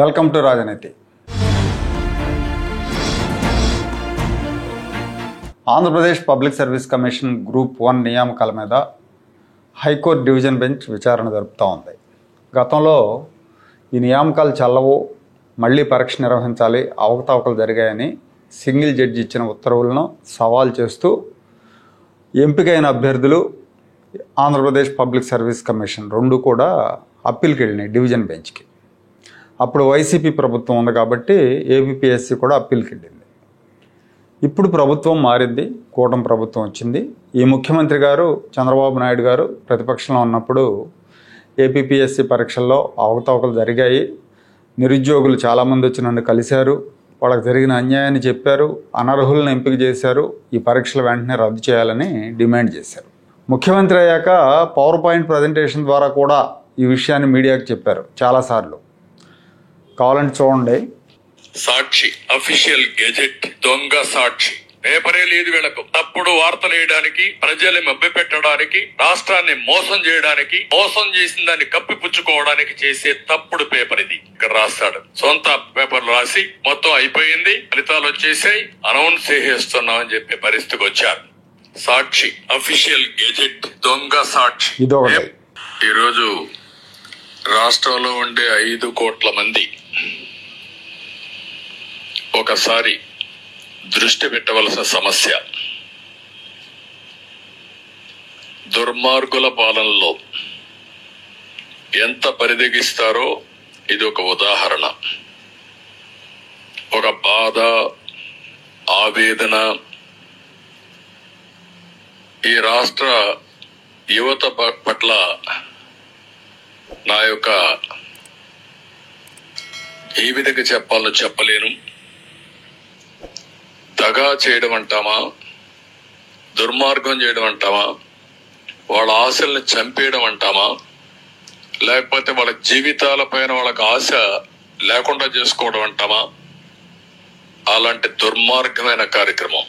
Welcome to రాజనీతి. Andhra Pradesh public service commission group 1 నియామకాల మీద హైకోర్టు డివిజన్ బెంచ్ విచారణ జరుపుతూ ఉంది. గతంలో ఈ నియామకాలు చెల్లవు, మళ్ళీ పరీక్ష నిర్వహించాలి, అవకతవకలు జరిగాయని సింగిల్ జడ్జి ఇచ్చిన ఉత్తర్వులను సవాల్ చేస్తూ ఎంపికైన అభ్యర్థులు ఆంధ్రప్రదేశ్ పబ్లిక్ సర్వీస్ కమిషన్ రెండు కూడా అప్పీల్కి వెళ్ళినాయి డివిజన్ బెంచ్కి. అప్పుడు వైసీపీ ప్రభుత్వం ఉంది కాబట్టి ఏపీపీఎస్సీ కూడా అప్పీల్కి వెళ్ళింది. ఇప్పుడు ప్రభుత్వం మారింది, కూటమి ప్రభుత్వం వచ్చింది. ఈ ముఖ్యమంత్రి గారు చంద్రబాబు నాయుడు గారు ప్రతిపక్షంలో ఉన్నప్పుడు ఏపీపీఎస్సీ పరీక్షల్లో అవకతవకలు జరిగాయి, నిరుద్యోగులు చాలామంది వచ్చి నన్ను కలిశారు, వాళ్ళకి జరిగిన అన్యాయాన్ని చెప్పారు, అనర్హులను ఎంపిక చేశారు, ఈ పరీక్షలు వెంటనే రద్దు చేయాలని డిమాండ్ చేశారు. ముఖ్యమంత్రి అయ్యాక పవర్ పాయింట్ ప్రజెంటేషన్ ద్వారా కూడా ఈ విషయాన్ని మీడియాకు చెప్పారు చాలాసార్లు. కావాలంటే చూడండి. సాక్షి అఫీషియల్ గెజెట్ దొంగ సాక్షి పేపరే లేదు వీళ్ళకు. తప్పుడు వార్తలు వేయడానికి, ప్రజల్ని మభ్యపెట్టడానికి, రాష్ట్రాన్ని మోసం చేయడానికి, మోసం చేసిన దాన్ని కప్పిపుచ్చుకోవడానికి చేసే తప్పుడు పేపర్ ఇది. ఇక్కడ రాస్తాడు, సొంత పేపర్లు రాసి మొత్తం అయిపోయింది, ఫలితాలు వచ్చేసాయి, అనౌన్స్ చేసేస్తున్నాం అని చెప్పే పరిస్థితికి వచ్చారు. సాక్షి అఫీషియల్ గెజెట్ దొంగ సాక్షి. ఈరోజు రాష్ట్రంలో ఉండే 5 కోట్ల మంది ఒకసారి దృష్టి పెట్టవలసిన సమస్య దుర్మార్గుల పాలనలో ఎంత పరిదగిస్తారో ఇది ఒక ఉదాహరణ. ఒక బాధ, ఆవేదన ఈ రాష్ట్ర యువత పట్ల నా యొక్క ఏ విధంగా చెప్పాలో చెప్పలేను. దగా చేయడం అంటామా, దుర్మార్గం చేయడం అంటామా, వాళ్ళ ఆశల్ని చంపేయడం అంటామా, లేకపోతే వాళ్ళ జీవితాల పైన వాళ్ళకి ఆశ లేకుండా చేసుకోవడం అంటామా, అలాంటి దుర్మార్గమైన కార్యక్రమం,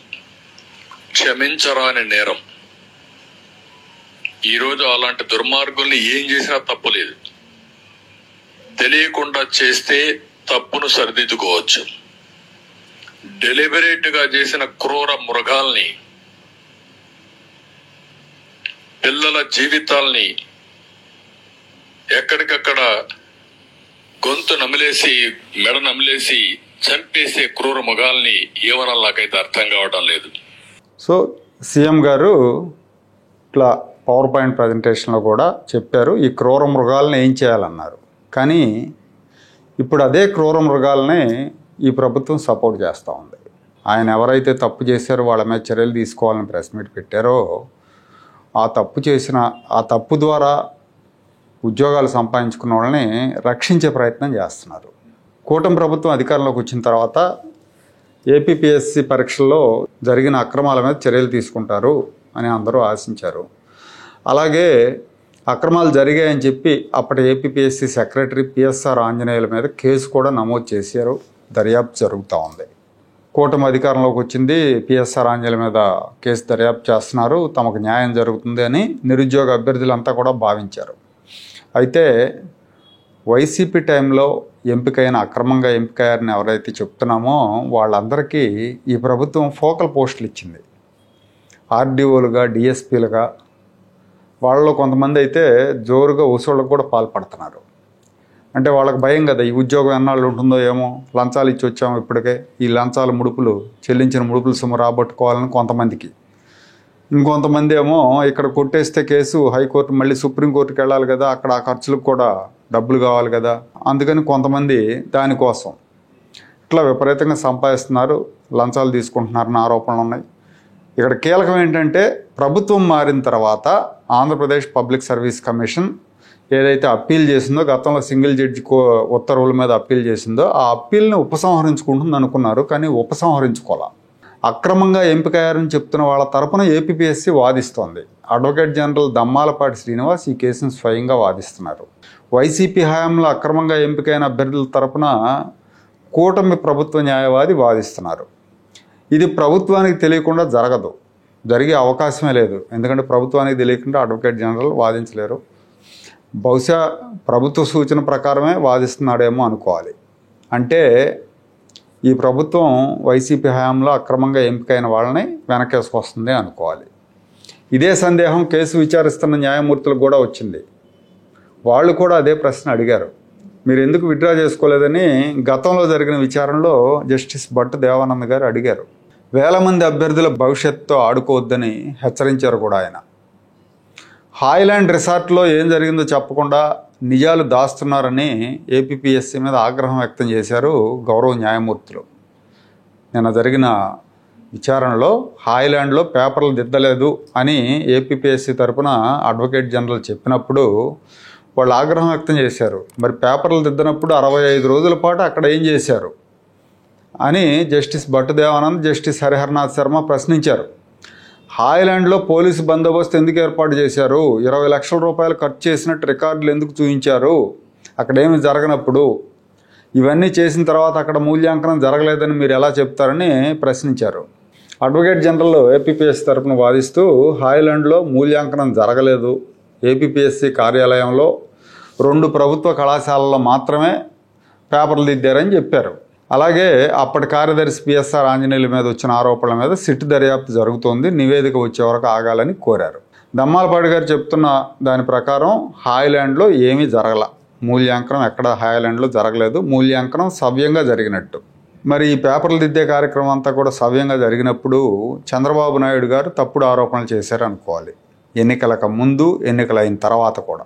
క్షమించరాని నేరం. ఈరోజు అలాంటి దుర్మార్గుల్ని ఏం చేసినా తప్పు లేదు. తెలియకుండా చేస్తే తప్పును సరిదిద్దుకోవచ్చు. డెలిబరేట్ గా చేసిన క్రూర మృగాల్ని, పిల్లల జీవితాల్ని ఎక్కడికక్కడ గొంతు నమిలేసి, మెడ నమిలేసి చంపేసే క్రూర మృగాల్ని ఏమన్నా నాకైతే అర్థం కావడం లేదు. సో సీఎం గారు ఇట్లా పవర్ పాయింట్ ప్రజెంటేషన్లో కూడా చెప్పారు, ఈ క్రూర మృగాలను ఏం చేయాలన్నారు. కానీ ఇప్పుడు అదే క్రూర మృగాలని ఈ ప్రభుత్వం సపోర్ట్ చేస్తూ ఉంది. ఆయన ఎవరైతే తప్పు చేశారో వాళ్ళ మీద చర్యలు తీసుకోవాలని ప్రెస్ మీట్ పెట్టారో, ఆ తప్పు ద్వారా ఉద్యోగాలు సంపాదించుకున్న వాళ్ళని రక్షించే ప్రయత్నం చేస్తున్నారు. కూటమి ప్రభుత్వం అధికారంలోకి వచ్చిన తర్వాత ఏపీపీఎస్సీ పరీక్షల్లో జరిగిన అక్రమాల మీద చర్యలు తీసుకుంటారు అని అందరూ ఆశించారు. అలాగే అక్రమాలు జరిగాయని చెప్పి అప్పటి ఏపీపీఎస్సీ సెక్రటరీ పిఎస్ఆర్ ఆంజనేయుల మీద కేసు కూడా నమోదు చేశారు. దర్యాప్తు జరుగుతూ ఉంది. కూటమి అధికారంలోకి వచ్చింది, పిఎస్ఆర్ ఆంజనేయుల మీద కేసు దర్యాప్తు చేస్తున్నారు, తమకు న్యాయం జరుగుతుంది అని నిరుద్యోగ అభ్యర్థులంతా కూడా భావించారు. అయితే వైసీపీ టైంలో అక్రమంగా ఎంపికయ్యారని ఎవరైతే చెప్తున్నామో వాళ్ళందరికీ ఈ ప్రభుత్వం ఫోకల్ పోస్టులు ఇచ్చింది. ఆర్డీఓలుగా, డిఎస్పీలుగా. వాళ్ళలో కొంతమంది అయితే జోరుగా వసూళ్ళకు కూడా పాల్పడుతున్నారు. అంటే వాళ్ళకి భయం కదా, ఈ ఉద్యోగం ఎన్నాళ్ళు ఉంటుందో ఏమో, లంచాలు ఇచ్చి వచ్చాము ఇప్పటికే, ఈ లంచాల చెల్లించిన ముడుపులు సొమ్ము రాబట్టుకోవాలని కొంతమందికి. ఇంకొంతమంది ఏమో ఇక్కడ కొట్టేస్తే కేసు హైకోర్టు మళ్ళీ సుప్రీంకోర్టుకి వెళ్ళాలి కదా, అక్కడ ఆ ఖర్చులకు కూడా డబ్బులు కావాలి కదా, అందుకని కొంతమంది దానికోసం ఇట్లా విపరీతంగా సంపాదిస్తున్నారు, లంచాలు తీసుకుంటున్నారన్న ఆరోపణలు ఉన్నాయి. ఇక్కడ కీలకం ఏంటంటే ప్రభుత్వం మారిన తర్వాత ఆంధ్రప్రదేశ్ పబ్లిక్ సర్వీస్ కమిషన్ ఏదైతే అప్పీల్ చేసిందో, గతంలో సింగిల్ జడ్జి ఉత్తర్వుల మీద అప్పీల్ చేసిందో, ఆ అప్పీల్ని ఉపసంహరించుకుంటుంది అనుకున్నారు. కానీ ఉపసంహరించుకోవాలా. అక్రమంగా ఎంపికయ్యారని చెప్తున్న వాళ్ళ తరపున ఏపీపీఎస్సీ వాదిస్తోంది. అడ్వకేట్ జనరల్ దమ్మాలపాటి శ్రీనివాస్ ఈ కేసును స్వయంగా వాదిస్తున్నారు. వైసీపీ హయాంలో అక్రమంగా ఎంపికైన అభ్యర్థుల తరపున కూటమి ప్రభుత్వ న్యాయవాది వాదిస్తున్నారు. ఇది ప్రభుత్వానికి తెలియకుండా జరగదు, జరిగే అవకాశమే లేదు. ఎందుకంటే ప్రభుత్వానికి తెలియకుండా అడ్వకేట్ జనరల్ వాదించలేరు. బహుశా ప్రభుత్వ సూచన ప్రకారమే వాదిస్తున్నాడేమో అనుకోవాలి. అంటే ఈ ప్రభుత్వం వైసీపీ హయాంలో అక్రమంగా ఎంపికైన వాళ్ళని వెనకేసుకొస్తుంది అనుకోవాలి. ఇదే సందేహం కేసు విచారిస్తున్న న్యాయమూర్తులకు కూడా వచ్చింది. వాళ్ళు కూడా అదే ప్రశ్న అడిగారు. మీరు ఎందుకు విత్డ్రా చేసుకోలేదని గతంలో జరిగిన విచారణలో జస్టిస్ భట్టు దేవానంద్ గారు అడిగారు. వేల మంది అభ్యర్థుల భవిష్యత్తుతో ఆడుకోవద్దని హెచ్చరించారు కూడా ఆయన. హాయ్లాండ్ రిసార్ట్లో ఏం జరిగిందో చెప్పకుండా నిజాలు దాస్తున్నారని ఏపీపీఎస్సీ మీద ఆగ్రహం వ్యక్తం చేశారు గౌరవ న్యాయమూర్తులు. నిన్న జరిగిన విచారణలో హాయ్లాండ్లో పేపర్లు దిద్దలేదు అని ఏపీపీఎస్సీ తరపున అడ్వకేట్ జనరల్ చెప్పినప్పుడు వాళ్ళు ఆగ్రహం వ్యక్తం చేశారు. మరి పేపర్లు దిద్దనప్పుడు 65 రోజుల పాటు అక్కడ ఏం చేశారు అని జస్టిస్ భట్టు దేవానంద్, జస్టిస్ హరిహరనాథ్ శర్మ ప్రశ్నించారు. హాయ్లాండ్లో పోలీసు బందోబస్తు ఎందుకు ఏర్పాటు చేశారు? 20 లక్షల రూపాయలు ఖర్చు చేసినట్టు రికార్డులు ఎందుకు చూపించారు? అక్కడేమి జరగనప్పుడు ఇవన్నీ చేసిన తర్వాత అక్కడ మూల్యాంకనం జరగలేదని మీరు ఎలా చెప్తారని ప్రశ్నించారు. అడ్వకేట్ జనరల్ ఏపీపీఎస్సీ తరపున వాదిస్తూ హాయ్లాండ్లో మూల్యాంకనం జరగలేదు, ఏపీపీఎస్సీ కార్యాలయంలో 2 ప్రభుత్వ కళాశాలల్లో మాత్రమే పేపర్లు దిద్దారని చెప్పారు. అలాగే అప్పటి కార్యదర్శి పిఎస్ఆర్ ఆంజనేయుల మీద వచ్చిన ఆరోపణల మీద సిట్ దర్యాప్తు జరుగుతోంది, నివేదిక వచ్చే వరకు ఆగాలని కోరారు. దమ్మాలపాటి గారు చెప్తున్న దాని ప్రకారం హాయ్లాండ్లో ఏమీ జరగల, మూల్యాంకనం ఎక్కడ హాయ్లాండ్లో జరగలేదు, మూల్యాంకనం సవ్యంగా జరిగినట్టు. మరి ఈ పేపర్లు దిద్దే కార్యక్రమం అంతా కూడా సవ్యంగా జరిగినప్పుడు చంద్రబాబు నాయుడు గారు తప్పుడు ఆరోపణలు చేశారు అనుకోవాలి. ఎన్నికలకు ముందు, ఎన్నికలు అయిన తర్వాత కూడా.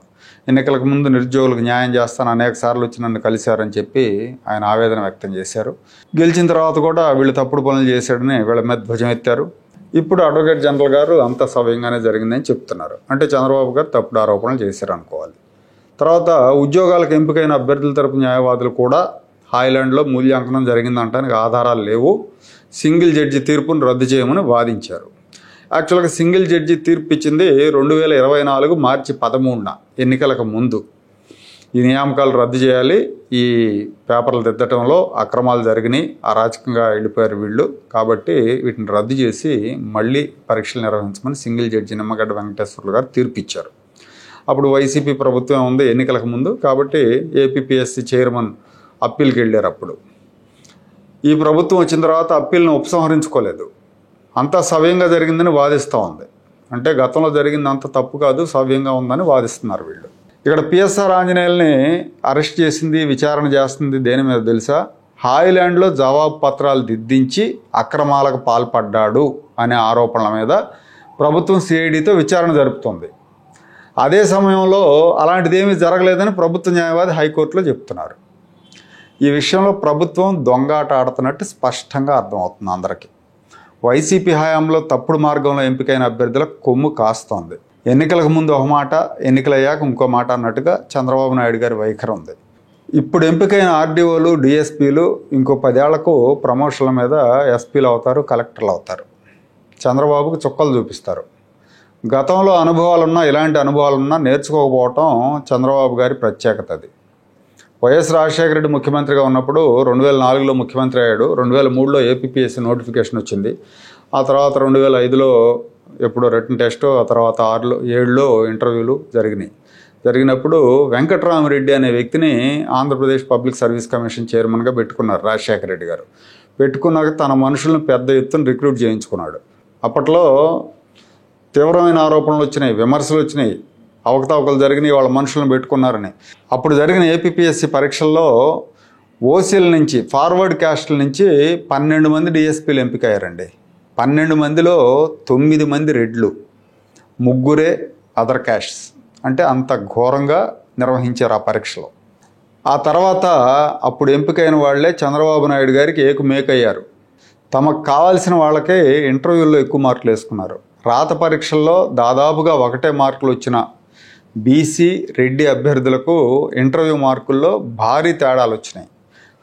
ఎన్నికలకు ముందు నిరుద్యోగులకు న్యాయం చేస్తాను అనేక సార్లు వచ్చి నన్ను కలిశారని చెప్పి ఆయన ఆవేదన వ్యక్తం చేశారు. గెలిచిన తర్వాత కూడా వీళ్ళు తప్పుడు పనులు చేశాడని వీళ్ళ మీద ధ్వజమెత్తారు. ఇప్పుడు అడ్వకేట్ జనరల్ గారు అంత సవ్యంగానే జరిగిందని చెప్తున్నారు. అంటే చంద్రబాబు గారు తప్పుడు ఆరోపణలు చేశారు అనుకోవాలి. తర్వాత ఉద్యోగాలకు ఎంపికైన అభ్యర్థుల తరపు న్యాయవాదులు కూడా హాయ్లాండ్లో మూల్యాంకనం జరిగిందంటానికి ఆధారాలు లేవు, సింగిల్ జడ్జి తీర్పును రద్దు చేయమని వాదించారు. యాక్చువల్గా సింగిల్ జడ్జి తీర్పు ఇచ్చింది 2024 మార్చి 13న, ఎన్నికలకు ముందు. ఈ నియామకాలు రద్దు చేయాలి, ఈ పేపర్లు దిద్దటంలో అక్రమాలు జరిగినాయి, అరాచకంగా వెళ్ళిపోయారు వీళ్ళు, కాబట్టి వీటిని రద్దు చేసి మళ్ళీ పరీక్షలు నిర్వహించమని సింగిల్ జడ్జి నిమ్మగడ్డ వెంకటేశ్వర్లు గారు తీర్పు ఇచ్చారు. అప్పుడు వైసీపీ ప్రభుత్వం ఉంది ఎన్నికలకు ముందు, కాబట్టి ఏపీపీఎస్సీ చైర్మన్ అప్పీల్కి వెళ్ళారు. అప్పుడు ఈ ప్రభుత్వం వచ్చిన తర్వాత అప్పీల్ను ఉపసంహరించుకోలేదు, అంతా సవ్యంగా జరిగిందని వాదిస్తూ ఉంది. అంటే గతంలో జరిగింది అంత తప్పు కాదు, సవ్యంగా ఉందని వాదిస్తున్నారు వీళ్ళు. ఇక్కడ పిఎస్ఆర్ ఆంజనేయుల్ని అరెస్ట్ చేసింది, విచారణ చేస్తుంది దేని మీద తెలుసా? హాయ్లాండ్లో జవాబు పత్రాలు దిద్దించి అక్రమాలకు పాల్పడ్డాడు అనే ఆరోపణల మీద ప్రభుత్వం సిఐడితో విచారణ జరుపుతుంది. అదే సమయంలో అలాంటిది ఏమీ జరగలేదని ప్రభుత్వ న్యాయవాది హైకోర్టులో చెప్తున్నారు. ఈ విషయంలో ప్రభుత్వం దొంగాట ఆడుతున్నట్టు స్పష్టంగా అర్థమవుతుంది అందరికీ. వైసీపీ హయాంలో తప్పుడు మార్గంలో ఎంపికైన అభ్యర్థులకు కొమ్ము కాస్తోంది. ఎన్నికలకు ముందు ఒక మాట, ఎన్నికలయ్యాక ఇంకో మాట అన్నట్టుగా చంద్రబాబు నాయుడు గారి వైఖరి ఉంది. ఇప్పుడు ఎంపికైన ఆర్డీఓలు, డిఎస్పీలు ఇంకో 10 ఏళ్లకు ప్రమోషన్ల మీద ఎస్పీలు అవుతారు, కలెక్టర్లు అవుతారు. చంద్రబాబుకు చుక్కలు చూపిస్తారు. గతంలో అనుభవాలున్నా, ఇలాంటి అనుభవాలున్నా నేర్చుకోకపోవటం చంద్రబాబు గారి ప్రత్యేకత. అది వైఎస్ రాజశేఖర రెడ్డి ముఖ్యమంత్రిగా ఉన్నప్పుడు 2004లో ముఖ్యమంత్రి అయ్యాడు. 2003లో ఏపీపీఎస్సీ నోటిఫికేషన్ వచ్చింది. ఆ తర్వాత 2005లో ఎప్పుడో రిటన్ టెస్ట్, ఆ తర్వాత 7లో ఇంటర్వ్యూలు జరిగినప్పుడు వెంకట్రామరెడ్డి అనే వ్యక్తిని ఆంధ్రప్రదేశ్ పబ్లిక్ సర్వీస్ కమిషన్ చైర్మన్గా పెట్టుకున్నారు రాజశేఖర రెడ్డి గారు. పెట్టుకున్నాక తన మనుషులను పెద్ద ఎత్తున రిక్రూట్ చేయించుకున్నాడు. అప్పట్లో తీవ్రమైన ఆరోపణలు వచ్చినాయి, విమర్శలు వచ్చినాయి, అవకతవకలు జరిగినాయి, వాళ్ళ మనుషులను పెట్టుకున్నారని. అప్పుడు జరిగిన ఏపీపీఎస్సీ పరీక్షల్లో ఓసీల నుంచి, ఫార్వర్డ్ క్యాస్ట్ల నుంచి 12 మంది డిఎస్పీలు ఎంపికయ్యారండి. 12 మందిలో 9 మంది రెడ్లు, 3 అదర్ క్యాస్ట్స్. అంటే అంత ఘోరంగా నిర్వహించారు ఆ పరీక్షలో. ఆ తర్వాత అప్పుడు ఎంపికైన వాళ్లే చంద్రబాబు నాయుడు గారికి ఏకుమేకయ్యారు. తమకు కావాల్సిన వాళ్ళకే ఇంటర్వ్యూల్లో ఎక్కువ మార్కులు వేసుకున్నారు. రాత పరీక్షల్లో దాదాపుగా 1 మార్కులు వచ్చిన బీసీ, రెడ్డి అభ్యర్థులకు ఇంటర్వ్యూ మార్కుల్లో భారీ తేడాలు వచ్చినాయి.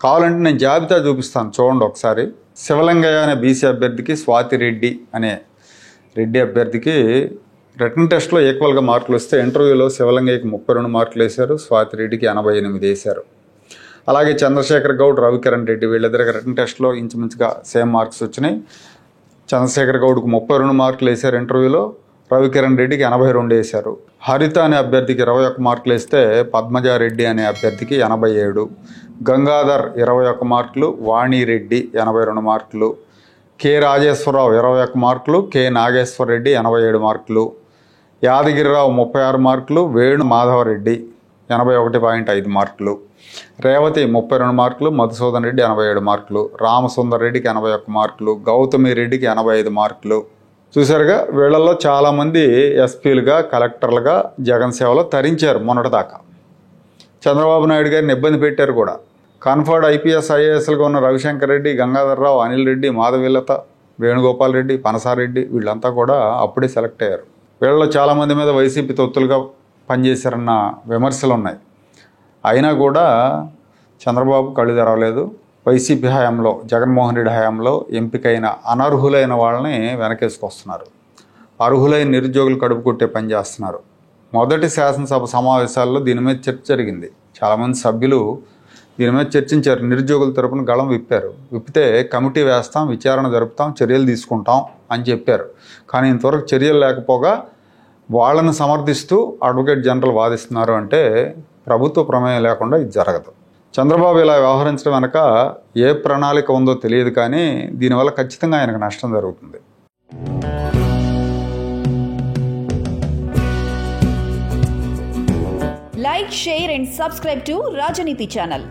కావాలంటే నేను జాబితా చూపిస్తాను, చూడండి ఒకసారి. శివలింగయ్య అనే బీసీ అభ్యర్థికి, స్వాతి రెడ్డి అనే రెడ్డి అభ్యర్థికి రిటన్ టెస్ట్లో ఈక్వల్గా మార్కులు వస్తే ఇంటర్వ్యూలో శివలింగయ్యకి 32 మార్కులు వేశారు, స్వాతి రెడ్డికి 88 వేశారు. అలాగే చంద్రశేఖర్ గౌడ్, రవికిరణ్ రెడ్డి వీళ్ళిద్దరికి రిటన్ టెస్ట్లో ఇంచుమించుగా సేమ్ మార్క్స్ వచ్చినాయి. చంద్రశేఖర్ గౌడ్కు 32 మార్కులు వేశారు ఇంటర్వ్యూలో, రవికిరణ్ రెడ్డికి 82 వేశారు. హరిత అనే అభ్యర్థికి 21 మార్కులు వేస్తే పద్మజారెడ్డి అనే అభ్యర్థికి 87, గంగాధర్ 21 మార్కులు, వాణిరెడ్డి 82 మార్కులు, కె రాజేశ్వరరావు 21 మార్కులు, కె నాగేశ్వరరెడ్డి 87 మార్కులు, యాదగిరిరావు 36 మార్కులు, వేణు మాధవరెడ్డి 81.5 మార్కులు, రేవతి 32 మార్కులు, మధుసూదన్ రెడ్డి 87 మార్కులు, రామసుందర్ రెడ్డికి 81 మార్కులు, గౌతమి రెడ్డికి 85 మార్కులు. చూసారుగా, వీళ్ళల్లో చాలామంది ఎస్పీలుగా, కలెక్టర్లుగా జగన్ సేవలో తరించారు మొన్నటిదాకా. చంద్రబాబు నాయుడు గారిని ఇబ్బంది పెట్టారు కూడా. కన్ఫర్డ్ ఐపీఎస్ ఐఏఎస్లుగా ఉన్న రవిశంకర్ రెడ్డి, గంగాధర్రావు, అనిల్ రెడ్డి, మాధవీలత, వేణుగోపాల్ రెడ్డి, పనసారెడ్డి వీళ్ళంతా కూడా అప్పుడే సెలెక్ట్ అయ్యారు. వీళ్ళలో చాలామంది మీద వైసీపీ తొత్తులుగా పనిచేశారన్న విమర్శలు ఉన్నాయి. అయినా కూడా చంద్రబాబు కళ్ళు తెరవలేదు. వైసీపీ హయాంలో, జగన్మోహన్ రెడ్డి హయాంలో ఎంపికైన అనర్హులైన వాళ్ళని వెనకేసుకొస్తున్నారు. అర్హులైన నిరుద్యోగులు కడుపు కొట్టే పని చేస్తున్నారు. మొదటి శాసనసభ సమావేశాల్లో దీని మీద చర్చ జరిగింది. చాలామంది సభ్యులు దీని మీద చర్చించారు. నిరుద్యోగుల తరపున గళం విప్పారు. విప్పితే కమిటీ వేస్తాం, విచారణ జరుపుతాం, చర్యలు తీసుకుంటాం అని చెప్పారు. కానీ ఇంతవరకు చర్యలు లేకపోగా వాళ్ళని సమర్థిస్తూ అడ్వకేట్ జనరల్ వాదిస్తున్నారు. అంటే ప్రభుత్వ ప్రమేయం లేకుండా ఇది జరగదు. చంద్రబాబు ఇలా వ్యవహరించడం వెనక ఏ ప్రణాళిక ఉందో తెలియదు, కానీ దీనివల్ల ఖచ్చితంగా ఆయనకు నష్టం జరుగుతుంది. Like, share and subscribe to Rajaniti channel.